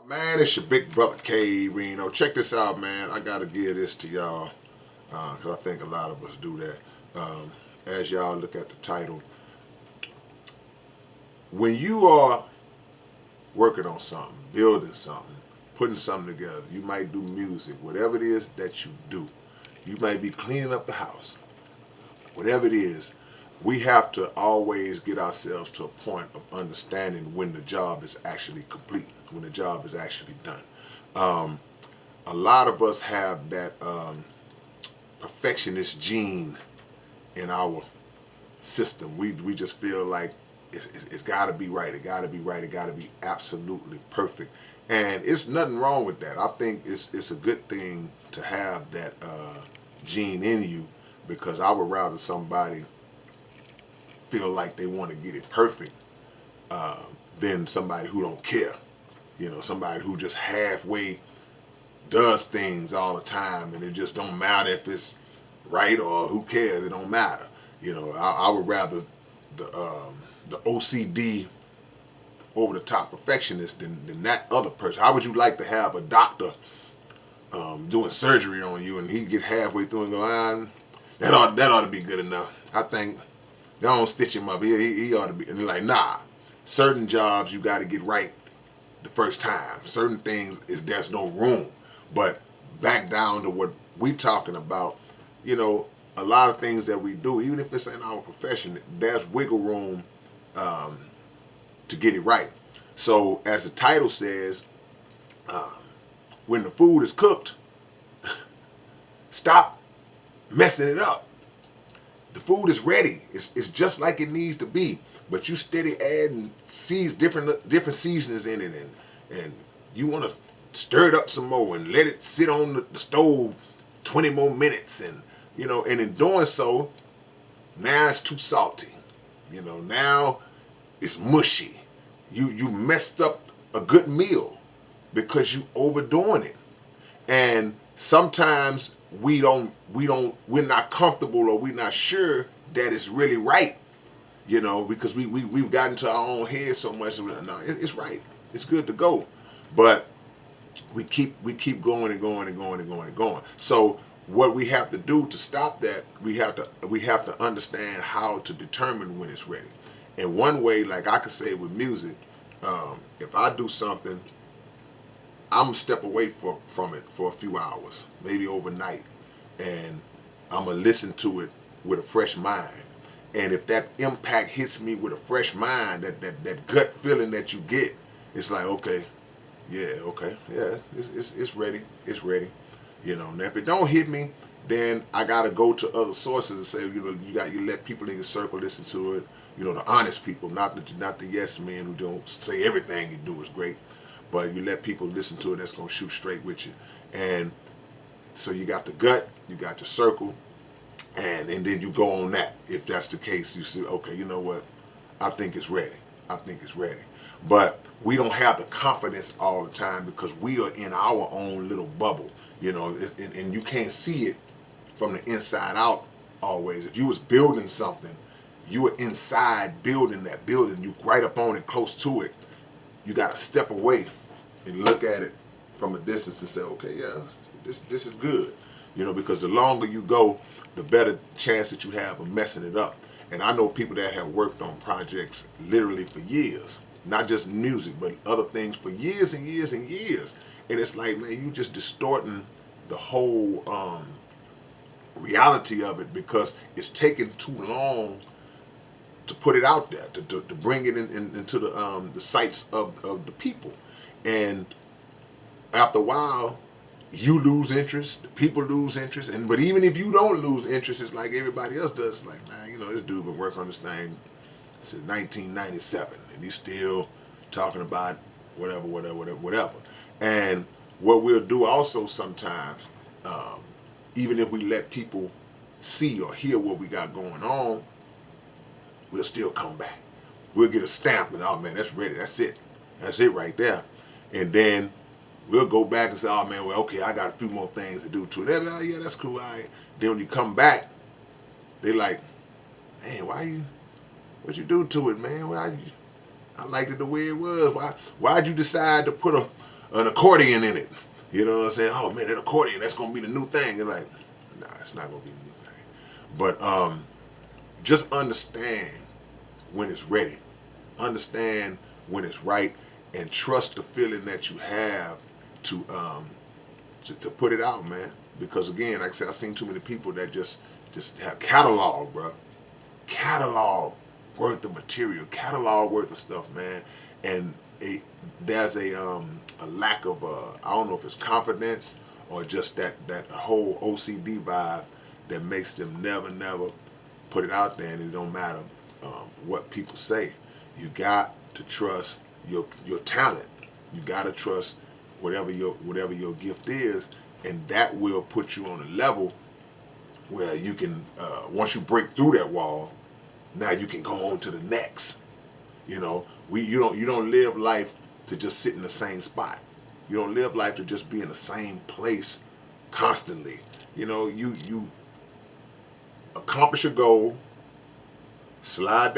Man, it's your big brother K-Rino. Check this out, man. I gotta give this to y'all because I think a lot of us do that. As y'all look at the title, when you are working on something, building something, putting something together, you might do music, whatever it is that you do. You might be cleaning up the house, whatever it is. We have to always get ourselves to a point of understanding when the job is actually complete, when the job is actually done. Um, a lot of us have that perfectionist gene in our system. We just feel like it's got to be right. It got to be right. It got to be absolutely perfect. And it's nothing wrong with that. I think it's a good thing to have that gene in you because I would rather somebody feel like they want to get it perfect uh, than somebody who don't care. You know, somebody who just halfway does things all the time and it just don't matter if it's right or who cares. It don't matter. You know, I would rather the OCD over the top perfectionist than that other person. How would you like to have a doctor doing surgery on you and he get halfway through and go, that ought to be good enough. I think they don't stitch him up. He ought to be. And they're like, nah. Certain jobs you got to get right the first time. Certain things is there's no room. But back down to what we talking about, you know, a lot of things that we do, even if it's in our profession, there's wiggle room um, to get it right. So as the title says, uh, when the food is cooked, stop messing it up. The food is ready. It's just like it needs to be. But you steady adding different seasonings in it, and you want to stir it up some more and let it sit on the stove 20 more minutes, and and in doing so, now it's too salty. Now it's mushy. You messed up a good meal because you overdoing it. And sometimes we're not comfortable or we're not sure that it's really right, because we've gotten to our own head so much. No, it's right. It's good to go. But we keep going and going and going and going and going. So what we have to do to stop that, we have to understand how to determine when it's ready. And one way, like I could say with music, if I do something, I'm gonna step away from it for a few hours, maybe overnight, and I'm gonna listen to it with a fresh mind. And if that impact hits me with a fresh mind, that gut feeling that you get, it's like, okay, yeah, okay, yeah, it's ready, it's ready. And if it don't hit me, then I gotta go to other sources and say, you let people in your circle listen to it. The honest people, not the yes men who don't say everything you do is great, but you let people listen to it that's gonna shoot straight with you. And so you got the gut, you got your circle, and then you go on that. If that's the case, you see, okay, you know what? I think it's ready. I think it's ready. But we don't have the confidence all the time because we are in our own little bubble, and you can't see it from the inside out always. If you was building something, you were inside building that building, you right up on it, close to it. You got to step away and look at it from a distance and say, okay, yeah, this is good. Because the longer you go, the better chance that you have of messing it up. And I know people that have worked on projects literally for years, not just music, but other things for years and years and years. And it's like, man, you just distorting the whole reality of it because it's taking too long to put it out there, to bring it into the sights of the people. And after a while, you lose interest, the people lose interest, but even if you don't lose interest, it's like everybody else does. It's like, man, this dude been working on this thing since 1997, and he's still talking about whatever. And what we'll do also sometimes, um, even if we let people see or hear what we got going on, we'll still come back. We'll get a stamp and, oh man, that's ready. That's it right there. And then we'll go back and say, oh man, well, okay, I got a few more things to do to it. They'll be like, oh, yeah, that's cool. All right. Then when you come back, they like, man, what you do to it, man? I liked it the way it was. Why'd you decide to put an accordion in it. You know what I'm saying? Oh man, that accordion, that's gonna be the new thing. And like, nah, it's not gonna be the new thing. But just understand when it's ready. Understand when it's right, and trust the feeling that you have to to put it out, man. Because again, like I said, I've seen too many people that just have catalog, bro. Catalog worth of material, catalog worth of stuff, man. And there's a lack of I don't know if it's confidence or just that whole OCD vibe that makes them never put it out there, and it don't matter what people say. You got to trust your talent. You got to trust whatever your gift is, and that will put you on a level where you can once you break through that wall, now you can go on to the next. You know, you don't live life to just sit in the same spot. You don't live life to just be in the same place constantly. You know, you accomplish a goal, slide